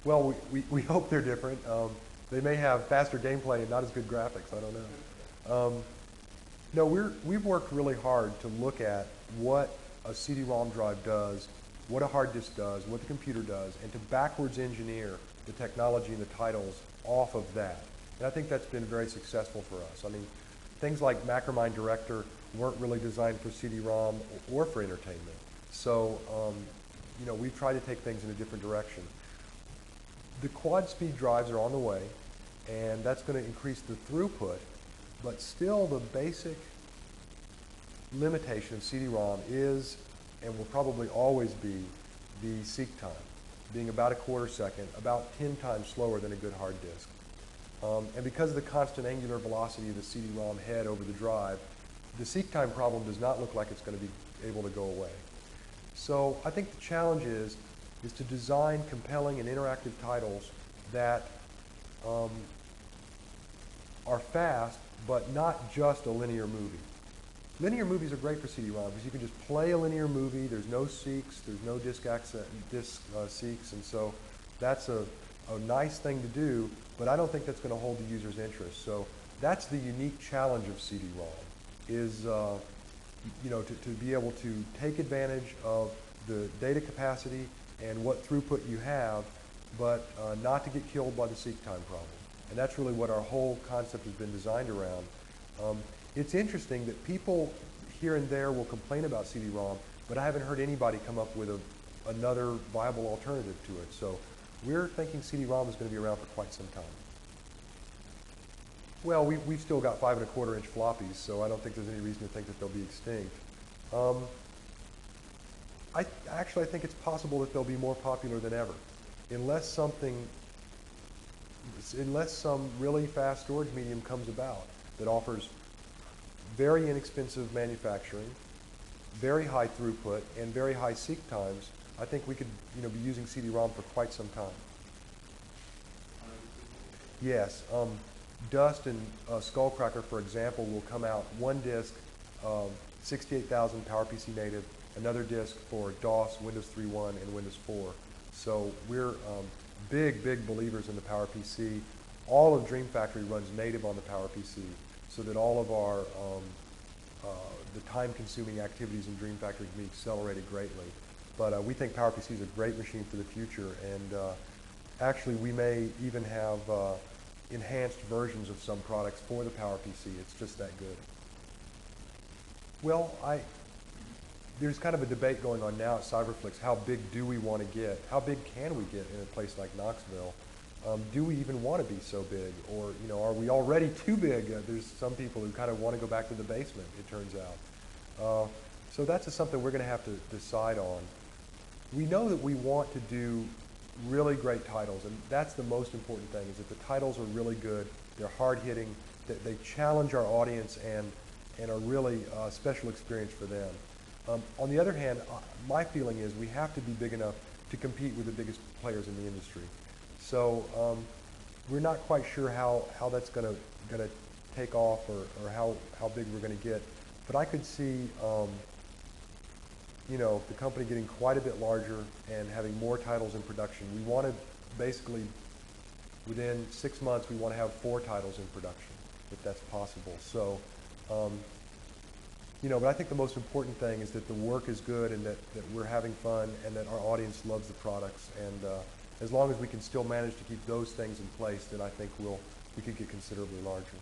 Well, we hope they're different. They may have faster gameplay and not as good graphics. I don't know. No, we've worked really hard to look at what a CD-ROM drive does, what a hard disk does, what the computer does, and to backwards engineer the technology and the titles off of that. And I think that's been very successful for us. I mean, things like Macromine Director weren't really designed for CD-ROM or for entertainment. So, we've tried to take things in a different direction. The quad speed drives are on the way, and that's going to increase the throughput, but still the basic limitation of CD-ROM is, and will probably always be, the seek time, being about a quarter second, about 10 times slower than a good hard disk. And because of the constant angular velocity of the CD-ROM head over the drive, the seek time problem does not look like it's going to be able to go away. So I think the challenge is to design compelling and interactive titles that are fast, but not just a linear movie. Linear movies are great for CD-ROM because you can just play a linear movie. There's no seeks, there's no disk seeks, and so that's a nice thing to do, but I don't think that's going to hold the user's interest. So that's the unique challenge of CD-ROM, is to be able to take advantage of the data capacity and what throughput you have, but not to get killed by the seek time problem. And that's really what our whole concept has been designed around. It's interesting that people here and there will complain about CD-ROM, but I haven't heard anybody come up with another viable alternative to it. So we're thinking CD-ROM is going to be around for quite some time. Well, we've still got 5 1/4 inch floppies, so I don't think there's any reason to think that they'll be extinct. I think it's possible that they'll be more popular than ever, unless some really fast storage medium comes about that offers very inexpensive manufacturing, very high throughput, and very high seek times. I think we could be using CD-ROM for quite some time. Yes. Dust and Skullcracker, for example, will come out one disk, 68,000 PowerPC native, another disk for DOS, Windows 3.1, and Windows 4. So we're big believers in the PowerPC. All of Dream Factory runs native on the PowerPC, so that all of our the time-consuming activities in Dream Factory can be accelerated greatly. But we think PowerPC is a great machine for the future, and actually we may even have enhanced versions of some products for the PowerPC. It's just that good. Well, there's kind of a debate going on now at Cyberflix. How big do we want to get? How big can we get in a place like Knoxville? Do we even want to be so big? Or, are we already too big? There's some people who kind of want to go back to the basement, it turns out. So that's something we're going to have to decide on. We know that we want to do really great titles, and that's the most important thing, is that the titles are really good, they're hard-hitting, that they challenge our audience and are really a special experience for them. On the other hand, my feeling is we have to be big enough to compete with the biggest players in the industry. So we're not quite sure how that's going to take off, or how big we're going to get. But I could see the company getting quite a bit larger and having more titles in production. We want to basically, within 6 months, we want to have 4 titles in production, if that's possible. So, but I think the most important thing is that the work is good, and that we're having fun, and that our audience loves the products. And as long as we can still manage to keep those things in place, then I think we could get considerably larger.